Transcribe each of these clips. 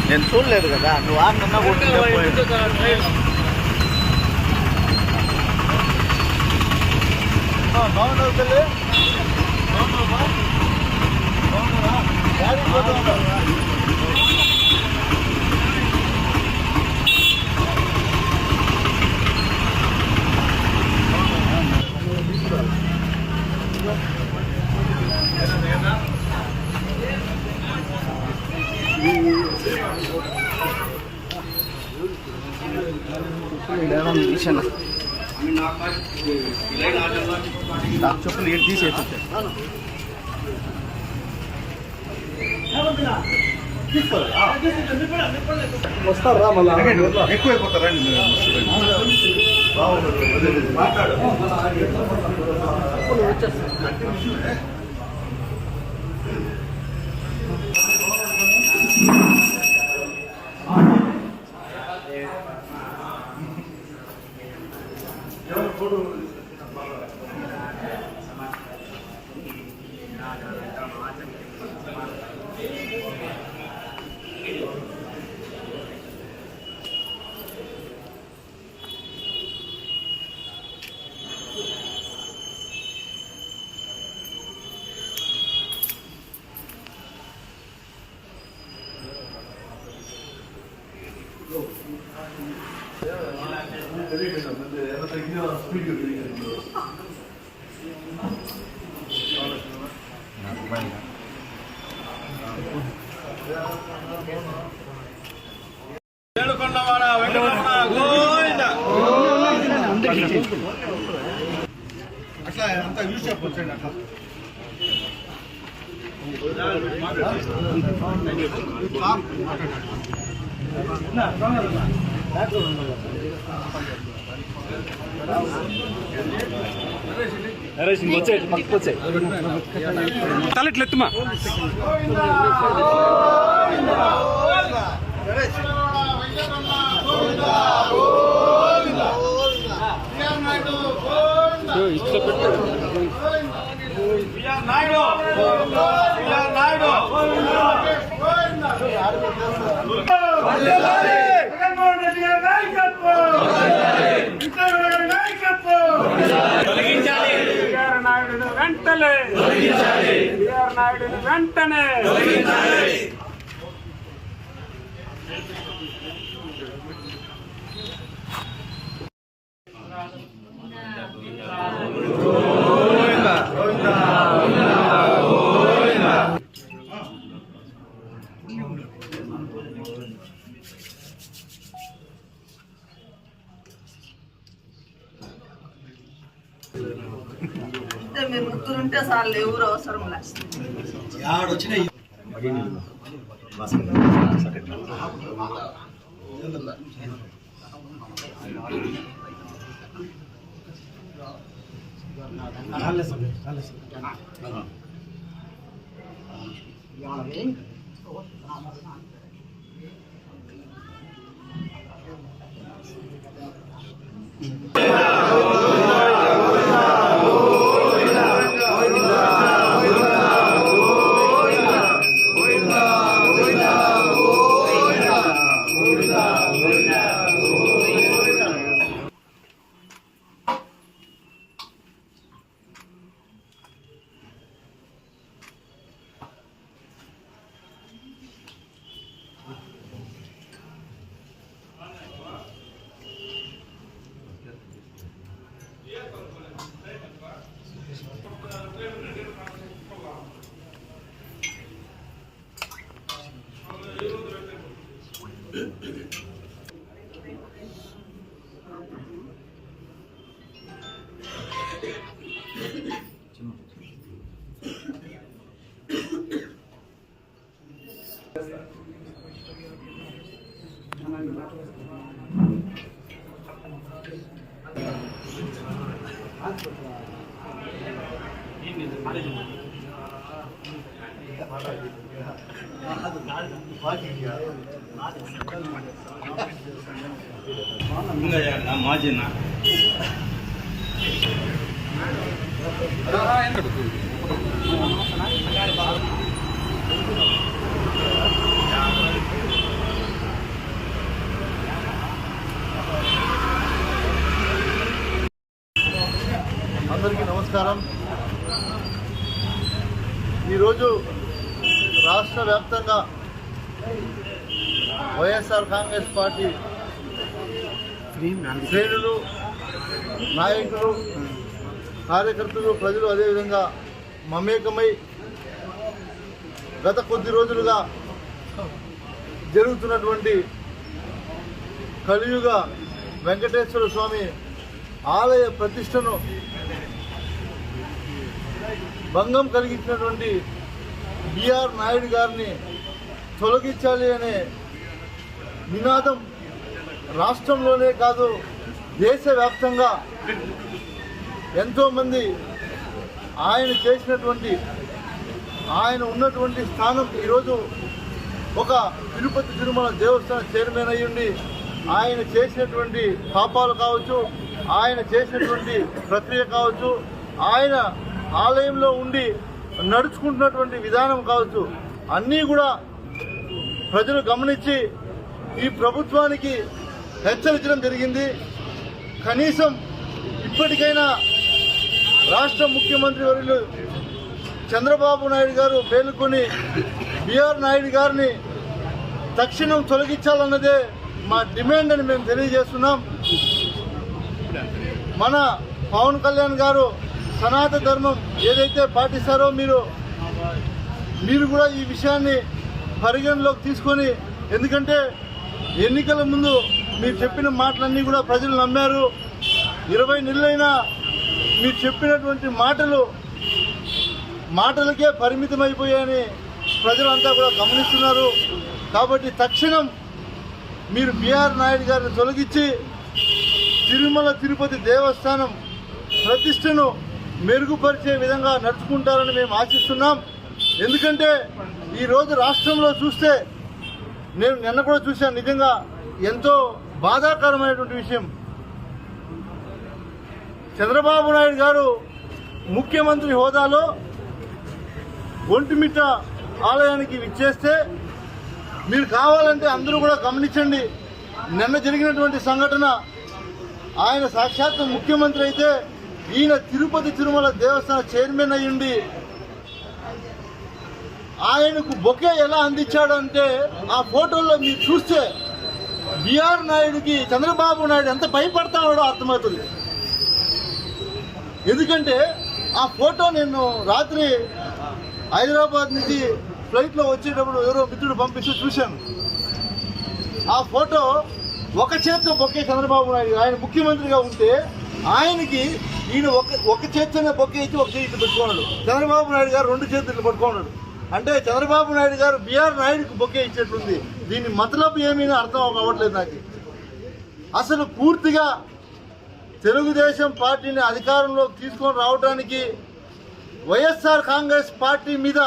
నేను చూడలేదు కదా, నువ్వు ఆడినా బాగుండవు తల్లి, చెప్పులు ఏడు తీసేసి వస్తారా మళ్ళీ ఎక్కువైపోతారండి మాట్లాడు అట్లా అంతా యూజ్ చెప్పొచ్చండి. అట్లా తలెట్లెత్తుమా ఇట్లా పెట్టు. వెంటనే మీరు ముగ్గురుంటే చాలు, ఎవరు అవసరం లేదు. మాజినా నమస్కారం. ఈరోజు రాష్ట్ర వ్యాప్తంగా వైఎస్ఆర్ కాంగ్రెస్ పార్టీ శ్రేణులు, నాయకులు, కార్యకర్తలు, ప్రజలు అదేవిధంగా మమేకమై గత కొద్ది రోజులుగా జరుగుతున్నటువంటి కలియుగ వెంకటేశ్వర స్వామి ఆలయ ప్రతిష్టను భంగం కలిగించినటువంటి బిఆర్ నాయుడు గారిని తొలగించాలి అనే నినాదం రాష్ట్రంలోనే కాదు దేశవ్యాప్తంగా ఎంతోమంది ఆయన ఉన్నటువంటి స్థానం ఈరోజు ఒక తిరుపతి తిరుమల దేవస్థానం చైర్మన్ అయ్యుండి ఆయన చేసినటువంటి పాపాలు కావచ్చు, ఆయన చేసినటువంటి ప్రక్రియ కావచ్చు, ఆయన ఆలయంలో ఉండి నడుచుకుంటున్నటువంటి విధానం కావచ్చు, అన్నీ కూడా ప్రజలు గమనించి ఈ ప్రభుత్వానికి హెచ్చరించడం జరిగింది. కనీసం ఇప్పటికైనా రాష్ట్ర ముఖ్యమంత్రి వర్యులు చంద్రబాబు నాయుడు గారు మేలుకొని బిఆర్ నాయుడు గారిని తక్షణం తొలగించాలన్నదే మా డిమాండ్ అని మేము తెలియజేస్తున్నాం. మన పవన్ కళ్యాణ్ గారు సనాతన ధర్మం ఏదైతే పాటిస్తారో మీరు కూడా ఈ విషయాన్ని పరిగణలోకి తీసుకొని, ఎందుకంటే ఎన్నికల ముందు మీరు చెప్పిన మాటలన్నీ కూడా ప్రజలు నమ్మారు. 20 నెలలైనా మీరు చెప్పినటువంటి మాటలకే పరిమితమైపోయాయని ప్రజలంతా కూడా గమనిస్తున్నారు. కాబట్టి తక్షణం మీరు బిఆర్ నాయుడు గారిని తొలగించి తిరుమల తిరుపతి దేవస్థానం ప్రతిష్టను మెరుగుపరిచే విధంగా నడుచుకుంటారని మేము ఆశిస్తున్నాం. ఎందుకంటే ఈరోజు రాష్ట్రంలో చూస్తే, నేను నిన్న కూడా చూశాను, నిజంగా ఎంతో బాధాకరమైనటువంటి విషయం. చంద్రబాబు నాయుడు గారు ముఖ్యమంత్రి హోదాలో ఒంటిమిట్ట ఆలయానికి విచ్చేస్తే, మీరు కావాలంటే అందరూ కూడా గమనించండి, నిన్న జరిగినటువంటి సంఘటన. ఆయన సాక్షాత్ ముఖ్యమంత్రి అయితే ఈయన తిరుపతి తిరుమల దేవస్థాన చైర్మన్ అయ్యుండి ఆయనకు బొకే ఎలా అందించాడంటే, ఆ ఫోటోల్లో మీరు చూస్తే బిఆర్ నాయుడుకి చంద్రబాబు నాయుడు ఎంత భయపడతాడో అర్థమవుతుంది. ఎందుకంటే ఆ ఫోటో నేను రాత్రి హైదరాబాద్ నుంచి ఫ్లైట్లో వచ్చేటప్పుడు ఎవరో మిత్రుడు పంపిస్తూ చూశాను. ఆ ఫోటో ఒక చేత్తో బొకే చంద్రబాబు నాయుడు ఆయన ముఖ్యమంత్రిగా ఉంటే ఆయనకి ఈయన ఒక చేత్తోనే బొకే ఇచ్చి ఒక చేతి పెట్టుకున్నాడు. చంద్రబాబు నాయుడు గారు 2 చేతులు పట్టుకున్నాడు. అంటే చంద్రబాబు నాయుడు గారు బిఆర్ నాయుడుకి బొకే ఇచ్చేట్లుంది. దీని మతలబు ఏమీ అర్థం అవ్వట్లేదు నాకు. అసలు పూర్తిగా తెలుగుదేశం పార్టీని అధికారంలోకి తీసుకొని రావడానికి వైఎస్ఆర్ కాంగ్రెస్ పార్టీ మీద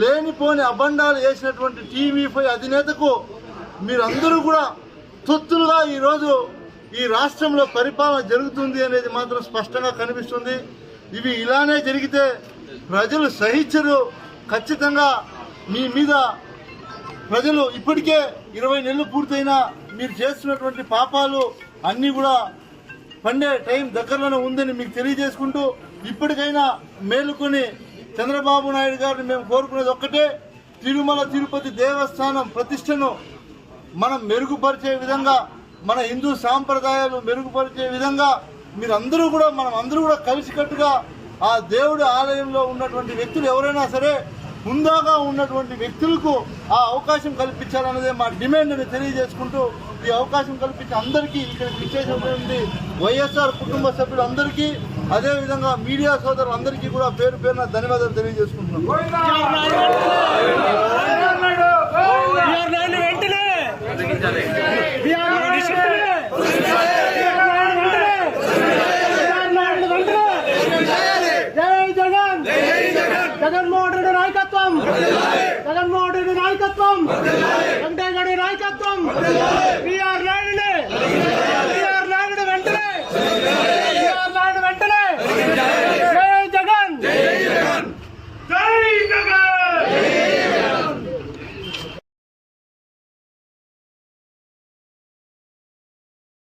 లేనిపోని అబండాలు వేసినటువంటి టీవీ5 అధినేతకు మీరందరూ కూడా తొత్తులుగా ఈరోజు ఈ రాష్ట్రంలో పరిపాలన జరుగుతుంది అనేది మాత్రం స్పష్టంగా కనిపిస్తుంది. ఇవి ఇలానే జరిగితే ప్రజలు సహించరు. ఖచ్చితంగా మీ మీద ప్రజలు ఇప్పటికే 20 నెలలు పూర్తయినా మీరు చేస్తున్నటువంటి పాపాలు అన్నీ కూడా పండే టైం దగ్గరలోనే ఉందని మీకు తెలియజేసుకుంటూ, ఇప్పటికైనా మేలుకొని చంద్రబాబు నాయుడు గారిని మేము కోరుకునేది ఒక్కటే, తిరుమల తిరుపతి దేవస్థానం ప్రతిష్టను మనం మెరుగుపరిచే విధంగా, మన హిందూ సాంప్రదాయాలు మెరుగుపరిచే విధంగా మనం అందరూ కూడా కలిసికట్టుగా ఆ దేవుడి ఆలయంలో ఉన్నటువంటి వ్యక్తులు ఎవరైనా సరే హుందాగా ఉన్నటువంటి వ్యక్తులకు ఆ అవకాశం కల్పించాలన్నదే మా డిమాండ్ అని తెలియజేసుకుంటూ, ఈ అవకాశం కల్పించి అందరికీ ఇక్కడ విశేషమైనటువంటి వైఎస్ఆర్ కుటుంబ సభ్యులందరికీ, అదేవిధంగా మీడియా సోదరులందరికీ కూడా పేరు పేరున ధన్యవాదాలు తెలియజేసుకుంటున్నాం. జగన్మోహన్ రెడ్డి నాయకత్వం, జగన్మోహన్ రెడ్డి నాయకత్వం, వెంకయ్య నాయకత్వం.